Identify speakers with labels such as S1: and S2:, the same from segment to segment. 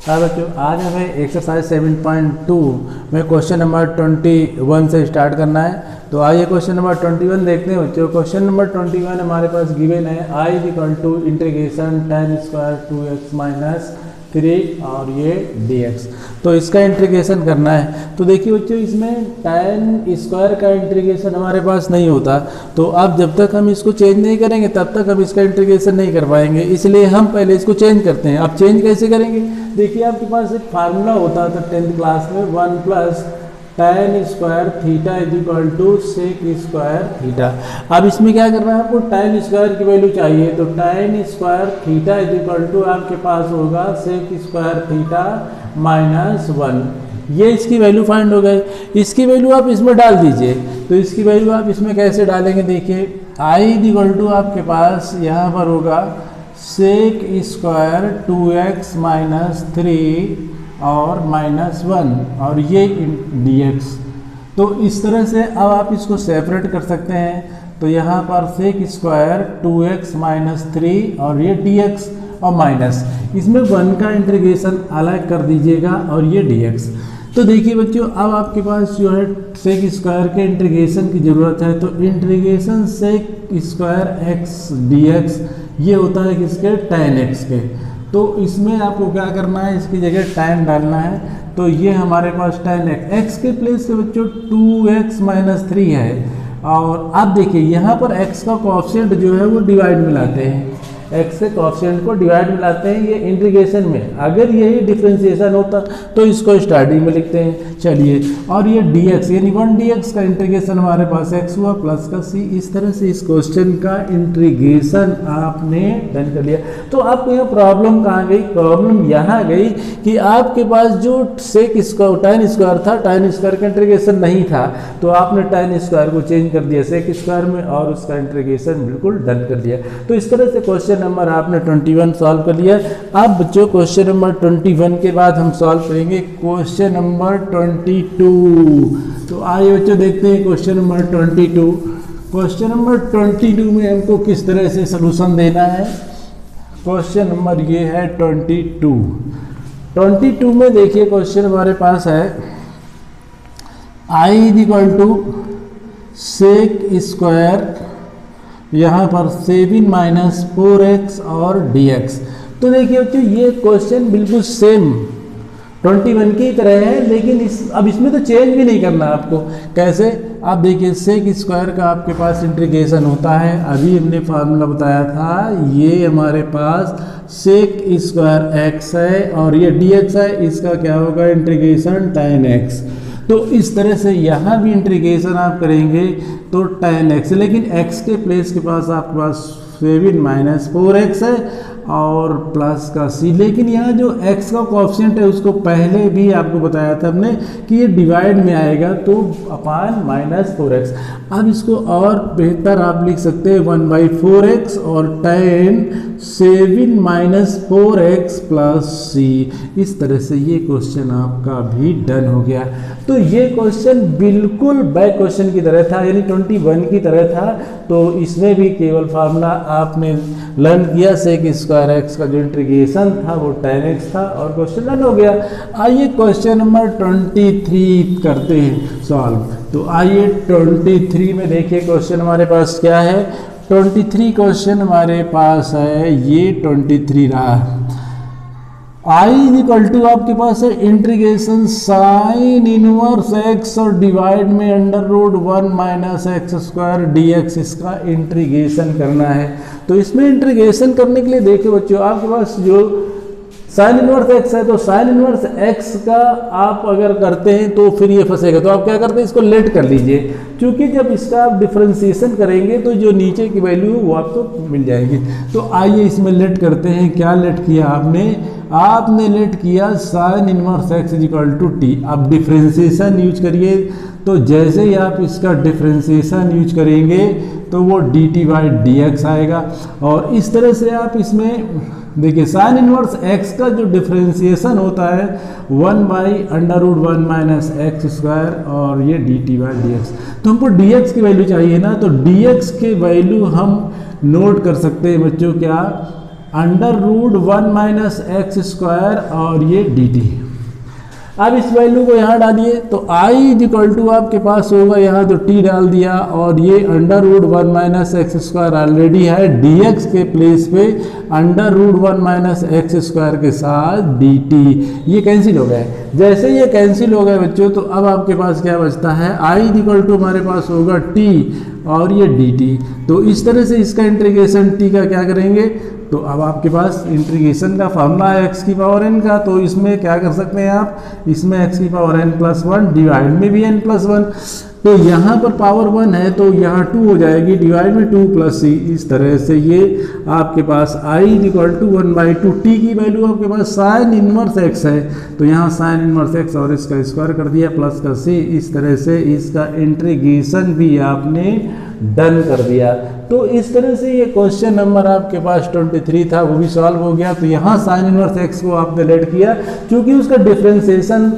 S1: हाँ बच्चों, आज हमें एक्सरसाइज 7.2 में क्वेश्चन नंबर 21 से स्टार्ट करना है। तो आइए क्वेश्चन नंबर 21 देखते हैं बच्चों। क्वेश्चन नंबर 21 हमारे पास गिवन है I = integration tan square 2x minus 3 और ये dx। तो इसका इंटीग्रेशन करना है। तो देखिए बच्चों, इसमें tan स्क्वायर का इंटीग्रेशन हमारे पास नहीं होता, तो अब जब तक हम इसको चेंज नहीं करेंगे तब तक हम इसका इंटीग्रेशन नहीं कर पाएंगे। इसलिए हम पहले इसको चेंज करते हैं। अब चेंज कैसे करेंगे? देखिए, आपके पास एक फार्मूला होता था 10th क्लास में, 1 + tan square theta = sec square theta. अब इसमें क्या करना है, आपको tan स्क्वायर की वैल्यू चाहिए। तो tan स्क्वायर थीटा = आपके पास होगा सेक स्क्वायर थीटा -1। ये इसकी वैल्यू फाइंड हो गई। इसकी वैल्यू आप इसमें डाल दीजिए। तो इसकी वैल्यू आप इसमें कैसे डालेंगे? देखिए, I = आपके पास यहाँ पर होगा सेक स्क्वायर 2x - 3 और -1 और ये dx। तो इस तरह से अब आप इसको सेपरेट कर सकते हैं। तो यहाँ पर सेक स्क्वायर 2x - 3 और ये dx और माइनस, इसमें 1 का इंटीग्रेशन अलग कर दीजिएगा और ये dx। तो देखिए बच्चों, अब आपके पास जो है सेक स्क्वायर के इंटीग्रेशन की ज़रूरत है। तो integration sec square x dx ये होता है किसके? tan x के। तो इसमें आपको क्या करना है, इसकी जगह tan डालना है। तो ये हमारे पास tan x के प्लेस पे बच्चों 2x - 3 है। और अब देखिए, यहाँ पर x का कोएफिशिएंट जो है वो डिवाइड में लाते हैं। x के कोएफिशिएंट को डिवाइड में लाते हैं ये इंटीग्रेशन में। अगर यही डिफरेंशिएशन होता तो इसको स्टार्टिंग में लिखते हैं। चलिए, और ये dx यानी 1 dx का इंटीग्रेशन हमारे पास x हुआ प्लस का c। इस तरह से इस क्वेश्चन का इंटीग्रेशन आपने डन कर लिया। तो आपको यहाँ प्रॉब्लम कहाँ गई? प्रॉब्लम यहाँ गई कि आपके पास जो सेक स्क्वायर tan स्क्वायर था, tan स्क्वायर का इंटीग्रेशन नहीं था, तो आपने tan स्क्वायर को चेंज कर दिया सेक स्क्वायर में और उसका इंटीग्रेशन बिल्कुल डन कर दिया। तो इस तरह से क्वेश्चन नंबर आपने 21 सॉल्व कर लिया। अब बच्चों, क्वेश्चन नंबर 21 के बाद हम सॉल्व करेंगे क्वेश्चन नंबर 22। तो आइए बच्चों देखते हैं क्वेश्चन नंबर 22। क्वेश्चन नंबर 22 में हमको किस तरह से सलूशन देना है। क्वेश्चन नंबर ये है 22 में देखिए, क्वेश्चन हमारे पास है I = सेक स्क्वायर यहाँ पर 7 - 4x और dx। तो देखिए बच्चों, ये क्वेश्चन बिल्कुल सेम 21 की तरह है, लेकिन अब इसमें तो चेंज भी नहीं करना आपको। कैसे? आप देखिए, सेक स्क्वायर का आपके पास इंटीग्रेशन होता है, अभी हमने फार्मूला बताया था। ये हमारे पास सेक स्क्वायर x है और ये dx है। इसका क्या होगा? Integration tan x। तो इस तरह से यहाँ भी इंटीग्रेशन आप करेंगे तो tan x, लेकिन x के प्लेस के पास आपके पास 7 - 4x है और प्लस का c। लेकिन यहाँ जो x का कोएफिशिएंट है उसको पहले भी आपको बताया था हमने कि ये डिवाइड में आएगा, तो अपान -4x। अब इसको और बेहतर आप लिख सकते हैं 1/4x और tan 7 - 4x + c। इस तरह से ये क्वेश्चन आपका भी डन हो गया। तो ये क्वेश्चन बिल्कुल बैक क्वेश्चन की तरह था, यानी 21 की तरह था। तो इसमें भी केवल फार्मूला आपने लर्न किया, सेक स्क्वायर x का जो इंटीग्रेशन था वो tan x था और क्वेश्चन डन हो गया। आइए क्वेश्चन नंबर 23 करते हैं सॉल्व। तो आइए 23 में देखिए क्वेश्चन हमारे पास क्या है। 23 क्वेश्चन हमारे पास है, ये 23 रहा। I = आपके पास है इंटीग्रेशन साइन इनवर्स x और डिवाइड में √1 - x² dx। इसका इंटीग्रेशन करना है। तो इसमें इंटीग्रेशन करने के लिए देखिए बच्चों, आपके पास जो साइन इनवर्स x है, तो साइन इनवर्स x का आप अगर करते हैं तो फिर ये फंसेगा। तो आप क्या करते हैं, इसको लेट कर लीजिए, क्योंकि जब इसका आप डिफरेंशिएशन करेंगे तो जो नीचे की वैल्यू है वो आपको मिल जाएगी। तो आइए इसमें लेट करते हैं। क्या लेट किया आपने लेट किया साइन इनवर्स x = t। अब डिफरेंशिएशन यूज करिए। तो जैसे ही आप इसका डिफरेंशिएशन यूज करेंगे तो वो dt/dx आएगा। और इस तरह से आप इसमें देखिए, साइन इनवर्स x का जो डिफरेंशिएशन होता है 1/√1 - x² और ये dt/dx। तो हमको dx की वैल्यू चाहिए ना, तो dx की वैल्यू हम नोट कर सकते हैं बच्चों। क्या under root 1 minus x square और ये डी टी। अब इस वैल्यू को यहाँ डालिए तो i इक्वल टू आपके पास होगा यहाँ तो t डाल दिया और ये under root 1 minus x square already है, dx के प्लेस पे under root 1 minus x square के साथ dt, ये कैंसिल हो गए। जैसे ये कैंसिल हो गए बच्चों तो अब आपके पास क्या बचता है, i इक्वल टू हमारे पास होगा t और ये dt। तो इस तरह से इसका इंटीग्रेशन t का क्या करेंगे, तो अब आपके पास इंटीग्रेशन का फॉर्मूला है x की पावर n का, तो इसमें क्या कर सकते हैं आप, इसमें x की पावर n प्लस 1 डिवाइड में भी n प्लस 1, तो यहाँ पर पावर 1 है तो यहाँ 2 हो जाएगी, डिवाइड में 2 प्लस c। इस तरह से ये आपके पास i इक्वल टू 1/2, t की वैल्यू आपके पास साइन इनवर्स x है तो यहाँ साइन इनवर्स x और इसका स्क्वायर कर दिया प्लस का c। इस तरह से इसका इंटीग्रेशन भी आपने डन कर दिया। तो इस तरह से ये क्वेश्चन नंबर आपके पास 23 था वो भी सॉल्व हो गया। तो यहाँ साइन इनवर्स x को आपने लेट किया क्योंकि उसका डिफरेंशिएशन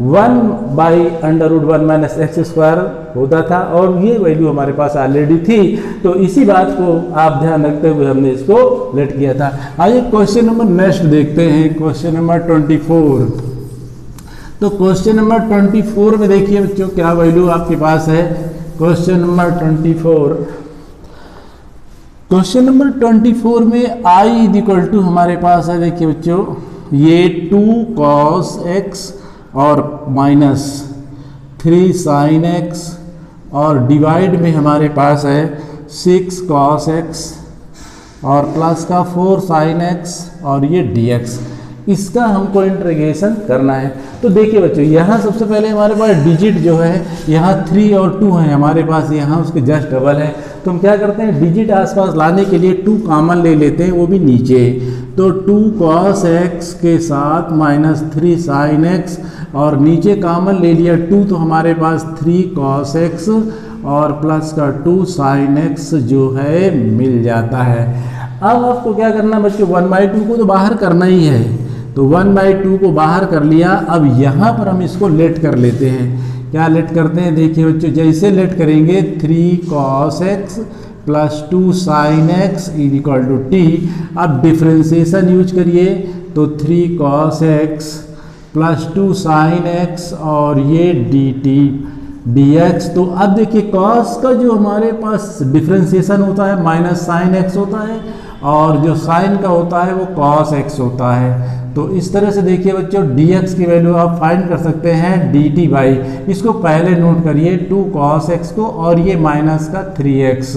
S1: 1/√1 माइनस एक्स स्क्वायर होता था और ये वैल्यू हमारे पास ऑलरेडी थी, तो इसी बात को आप ध्यान रखते हुए हमने इसको लेट किया था। आइए क्वेश्चन नंबर नेक्स्ट देखते हैं, क्वेश्चन नंबर 24। तो क्वेश्चन नंबर 24 में देखिए बच्चों क्या वैल्यू आपके पास है। क्वेश्चन नंबर 24, क्वेश्चन नंबर 24 में i इक्वल टू हमारे पास है, देखिए बच्चों ये 2 cos x और माइनस 3 sin x और डिवाइड में हमारे पास है 6 cos x और प्लस का 4 sin x और ये dx। इसका हमको इंटीग्रेशन करना है। तो देखिए बच्चों यहाँ सबसे पहले हमारे पास डिजिट जो है यहाँ 3 और 2 है हमारे पास, यहाँ उसके जस्ट डबल है। तो हम क्या करते हैं, डिजिट आसपास लाने के लिए 2 कॉमन ले लेते हैं, वो भी नीचे। तो 2 cos x के साथ माइनस 3 sin x और नीचे कॉमन ले लिया 2 तो हमारे पास 3 cos x और प्लस का 2 sin x जो है मिल जाता है। अब आपको क्या करना बच्चों, 1/2 को तो बाहर करना ही है, तो 1/2 को बाहर कर लिया। अब यहाँ पर हम इसको लेट कर लेते हैं। क्या लेट करते हैं, देखिए बच्चों जैसे लेट करेंगे 3 cos x plus 2 sin x equal to t। अब डिफ्रेंसिएशन यूज करिए तो 3 cos x plus 2 sin x और ये dt dx। तो अब देखिए cos का जो हमारे पास डिफ्रेंसिएशन होता है माइनस sin x होता है और जो sin का होता है वो cos x होता है। तो इस तरह से देखिए बच्चों dx की वैल्यू आप फाइंड कर सकते हैं dt बाई, इसको पहले नोट करिए 2 cos x को और ये माइनस का 3x।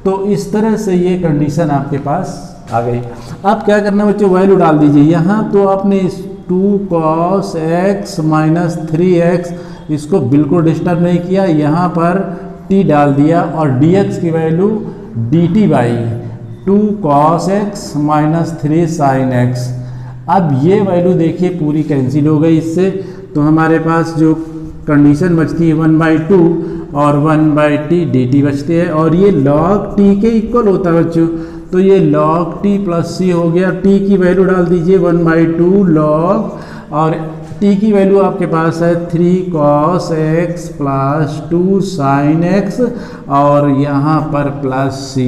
S1: तो इस तरह से ये कंडीशन आपके पास आ गई। अब क्या करना बच्चों, वैल्यू डाल दीजिए यहाँ। तो आपने इस 2 cos x माइनस 3x इसको बिल्कुल डिस्टर्ब नहीं किया, यहाँ पर t डाल दिया और dx की value dt by 2 cos x minus 3 sin x। अब ये वैल्यू देखिए पूरी कैंसिल हो गई इससे, तो हमारे पास जो कंडीशन बचती है 1/2 और 1/t dt बचती है और ये log t के इक्वल होता है बच्चों। तो ये log t प्लस c हो गया। t की वैल्यू डाल दीजिए 1/2 log और t की वैल्यू आपके पास है 3 cos x plus 2 sin x और यहाँ पर प्लस c।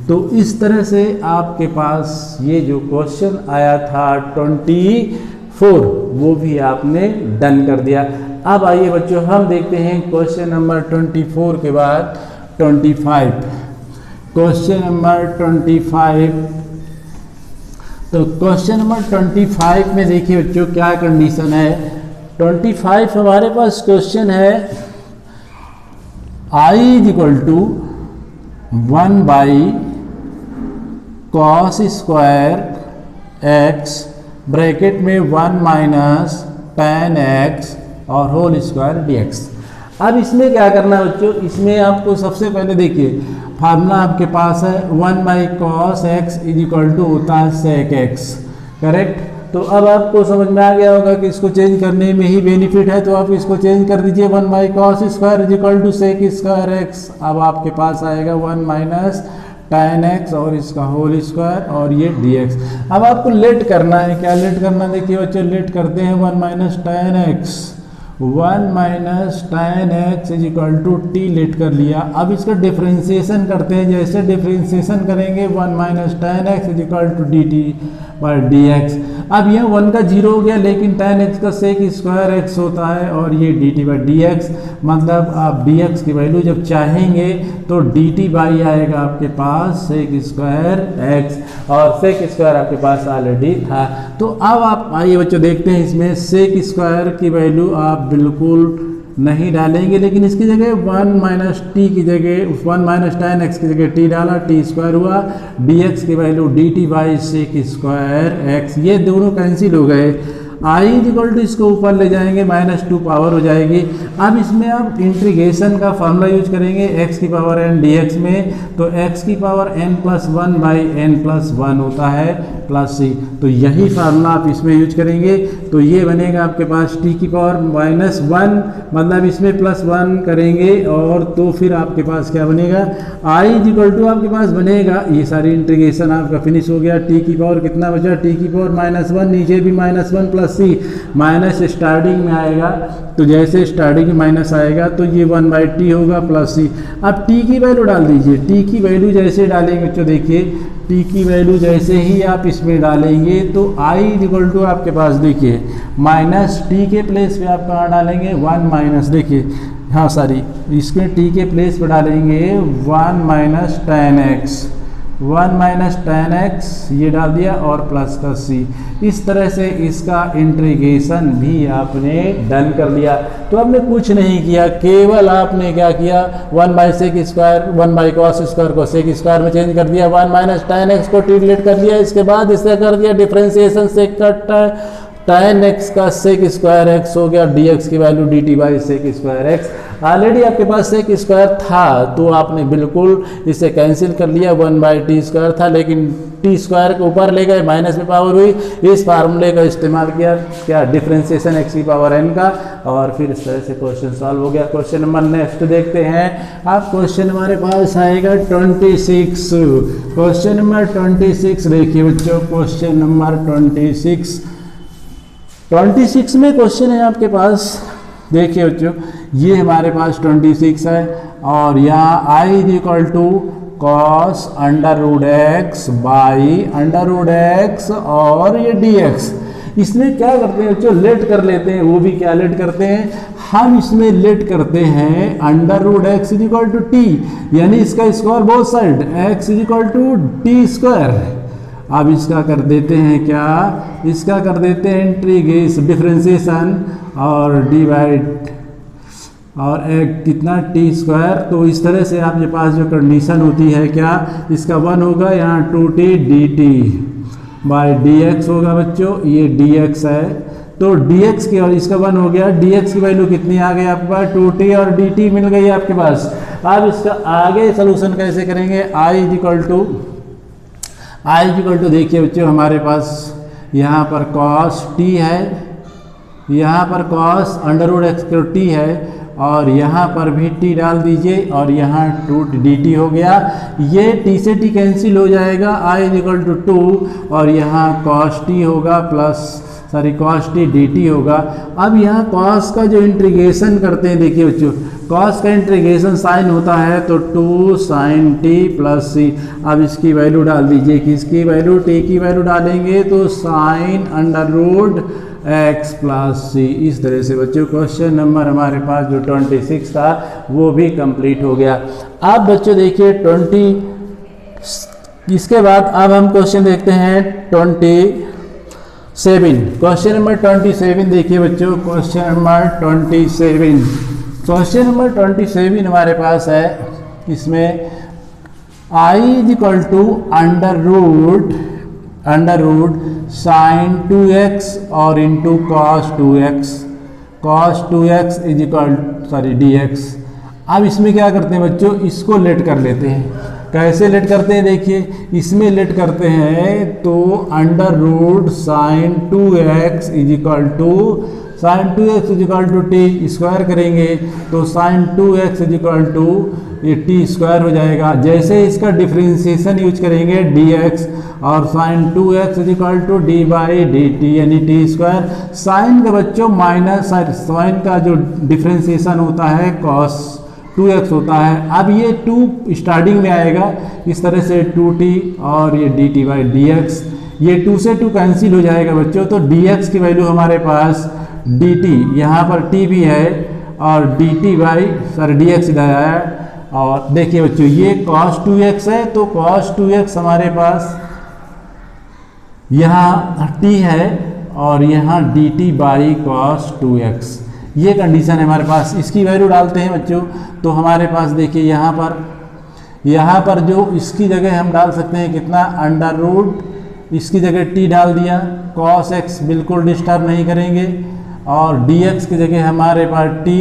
S1: तो इस तरह से आपके पास ये जो क्वेश्चन आया था 24 वो भी आपने डन कर दिया। अब आइए बच्चों हम देखते हैं क्वेश्चन नंबर 24 के बाद 25। क्वेश्चन नंबर 25, तो क्वेश्चन नंबर 25 में देखिए बच्चों क्या कंडीशन है। 25 हमारे पास क्वेश्चन है i equal to 1 cos square x bracket में 1 माइनस tan x और होल स्क्वायर dx। अब इसमें क्या करना है बच्चों, इसमें आपको सबसे पहले देखिए फार्मूला आपके पास है 1 cos x इक्वल टू होता है sec x, करेक्ट। तो अब आपको समझ में आ गया होगा कि इसको चेंज करने में ही बेनिफिट है, तो आप इसको चेंज कर दीजिए 1 cos square equal to sec square x। अब आपके पास आएगा 1 माइनस tan x और इसका होल स्क्वायर और ये dx। अब आपको लेट करना है, क्या लेट करना, देखिए बच्चों लेट करते हैं 1 minus tan x 1 minus tan x is equal to t let कर लिया। अब इसका डिफ्रेंसिएशन करते हैं, जैसे डिफ्रेंसिएशन करेंगे 1 minus tan x is equal to d t by d x. अब यह 1 का 0 हो गया, लेकिन tan x का सेक स्क्वायर x होता है और ये D t by d x, मतलब आप डी एक्स की वैल्यू जब चाहेंगे तो डी टी बाई आएगा आपके पास सेक स्क्वायर x, और सेक स्क्वायर आपके पास ऑलरेडी था। तो अब आप आइए बच्चों देखते हैं, इसमें सेक स्क्वायर की वैल्यू आप बिल्कुल नहीं डालेंगे, लेकिन इसकी जगह 1 माइनस टी की जगह 1 माइनस tan x की जगह टी डाला, टी स्क्वायर हुआ, dx की value d t by sec square x, ये दोनों कैंसिल हो गए। आई इक्वल टू इसको ऊपर ले जाएंगे, -2 पावर हो जाएगी। अब इसमें आप इंटीग्रेशन का फॉर्मूला यूज करेंगे x की पावर n dx में, तो x की power n plus 1 by n plus 1 होता है प्लस c, तो यही फार्मूला आप इसमें यूज करेंगे। तो ये बनेगा आपके पास t की पावर -1, मतलब इसमें +1 करेंगे और तो फिर आपके पास क्या बनेगा, i इक्वल टू आपके पास बनेगा, ये सारी इंटीग्रेशन आपका फिनिश हो गया। t की पावर कितना बचा, t की पावर -1, नीचे भी -1 प्लस सी, माइनस स्टार्टिंग में आएगा, तो जैसे स्टार्टिंग में माइनस आएगा तो ये 1/t होगा प्लस सी। अब t की वैल्यू डाल दीजिए, t की वैल्यू जैसे डालेंगे बच्चों देखिए, t की वैल्यू जैसे ही आप इसमें डालेंगे तो i इक्वल टू आपके पास देखिए -t के प्लेस पे आप कहाँ डालेंगे 1 माइनस, देखिए हाँ सॉरी, इसमें t के प्लेस पे डालेंगे 1 minus tan x, 1 minus tan x ये डाल दिया और प्लस का c। इस तरह से इसका इंटीग्रेशन भी आपने डन कर लिया। तो आपने कुछ नहीं किया, केवल आपने क्या किया, 1 by sec square 1 by cos square को सेक स्क्वायर में चेंज कर दिया, 1 माइनस tan x को टी लेट कर दिया, इसके बाद इससे कर दिया डिफ्रेंसिएशन सेक का tan x का सेक स्क्वायर x हो गया, dx की value dt by sec square x। Already आपके पास सेक स्क्वायर था तो आपने बिल्कुल इसे कैंसिल कर लिया, 1 बाई टी स्क्वायर था, लेकिन टी स्क्वायर के ऊपर ले गए, माइनस में पावर हुई, इस फार्मूले का इस्तेमाल किया क्या, डिफ्रेंसिएशन x की पावर n का, और फिर इस तरह से क्वेश्चन सॉल्व हो गया। क्वेश्चन नंबर नेक्स्ट देखते हैं। अब क्वेश्चन हमारे पास आएगा 26, क्वेश्चन नंबर 26 देखिए बच्चों, क्वेश्चन नंबर 26 में क्वेश्चन है आपके पास, देखिए बच्चों ये हमारे पास 26 है और यहाँ i is equal to cos √x by √x और ये dx। इसमें क्या करते हैं बच्चों, लेट कर लेते हैं, वो भी क्या लेट करते हैं, हम इसमें लेट करते हैं √x is equal to t, यानी इसका square both side, x is equal to T square. अब इसका कर देते हैं क्या, इसका कर देते हैं इंटीग्रेशन डिफ्रेंसिएशन और डिवाइड और एक कितना टी स्क्वायर। तो इस तरह से आपके पास जो कंडीशन होती है क्या, इसका 1 होगा यहाँ 2t dt बाई dx होगा बच्चों, ये dx है, तो dx की और इसका 1 हो गया, dx की वैल्यू कितनी आ गई आपके पास 2t और dt मिल गई आपके पास। अब इसका आगे सोल्यूशन कैसे करेंगे, i इक्वल टू देखिए बच्चों हमारे पास यहाँ पर cos t है, यहाँ पर cos √x t है और यहाँ पर भी t डाल दीजिए और यहाँ 2 dt हो गया, ये t से t कैंसिल हो जाएगा, i इक्वल टू 2 और यहाँ cos t होगा cos t dt होगा। अब यहाँ cos का जो इंटीग्रेशन करते हैं देखिए बच्चों, cos का इंटीग्रेशन साइन होता है तो 2 sin t प्लस c। अब इसकी वैल्यू डाल दीजिए, किसकी वैल्यू, t की वैल्यू डालेंगे तो sin √x प्लस c। इस तरह से बच्चों क्वेश्चन नंबर हमारे पास जो 26 था वो भी कंप्लीट हो गया। अब बच्चों देखिए 20, इसके बाद अब हम क्वेश्चन देखते हैं 27, क्वेश्चन नंबर 27 देखिए बच्चों, क्वेश्चन नंबर 27 हमारे पास है, इसमें i is equal to under root sine 2x और into cos 2x is equal dx। अब इसमें क्या करते हैं बच्चों, इसको लेट कर लेते हैं, कैसे लेट करते हैं देखिए, इसमें लेट करते हैं तो under root sine 2x is equal to T square करेंगे तो sine 2x is equal to ये टी स्क्वायर हो जाएगा। जैसे इसका डिफ्रेंसिएशन यूज करेंगे dx और sine 2x is equal to D by D T यानी टी स्क्वायर। साइन का बच्चों माइनस साइन का जो डिफ्रेंसिएशन होता है कॉस 2x होता है। अब ये 2 स्टार्टिंग में आएगा इस तरह से 2t और ये dt बाई dx, ये 2 से 2 कैंसिल हो जाएगा बच्चों, तो dx की वैल्यू हमारे पास dt, यहाँ पर t भी है और dt बाई dx इधर है। और देखिए बच्चों ये cos 2x है तो cos 2x हमारे पास यहाँ t है और यहाँ dt बाई cos 2x, ये कंडीशन है हमारे पास। इसकी वैल्यू डालते हैं बच्चों तो हमारे पास देखिए यहाँ पर जो इसकी जगह हम डाल सकते हैं कितना, अंडर रूट, इसकी जगह t डाल दिया, cos x बिल्कुल डिस्टर्ब नहीं करेंगे और dx की जगह हमारे पास t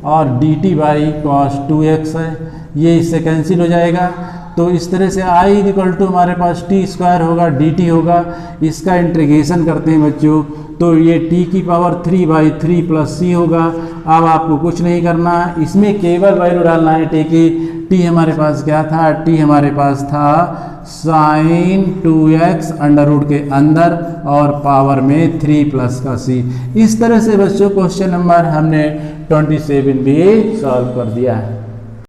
S1: और dt बाई cos 2x है, ये इससे कैंसिल हो जाएगा। तो इस तरह से i इक्वल टू हमारे पास t स्क्वायर होगा dt होगा। इसका इंटीग्रेशन करते हैं बच्चों तो ये t की पावर 3/3 प्लस c होगा। अब आपको कुछ नहीं करना है, इसमें केवल वैल्यू डालना है t की। t हमारे पास क्या था, t हमारे पास था साइन 2x अंडर रूट के अंदर और पावर में 3 प्लस का c। इस तरह से बच्चों क्वेश्चन नंबर हमने 27 भी सॉल्व कर दिया है।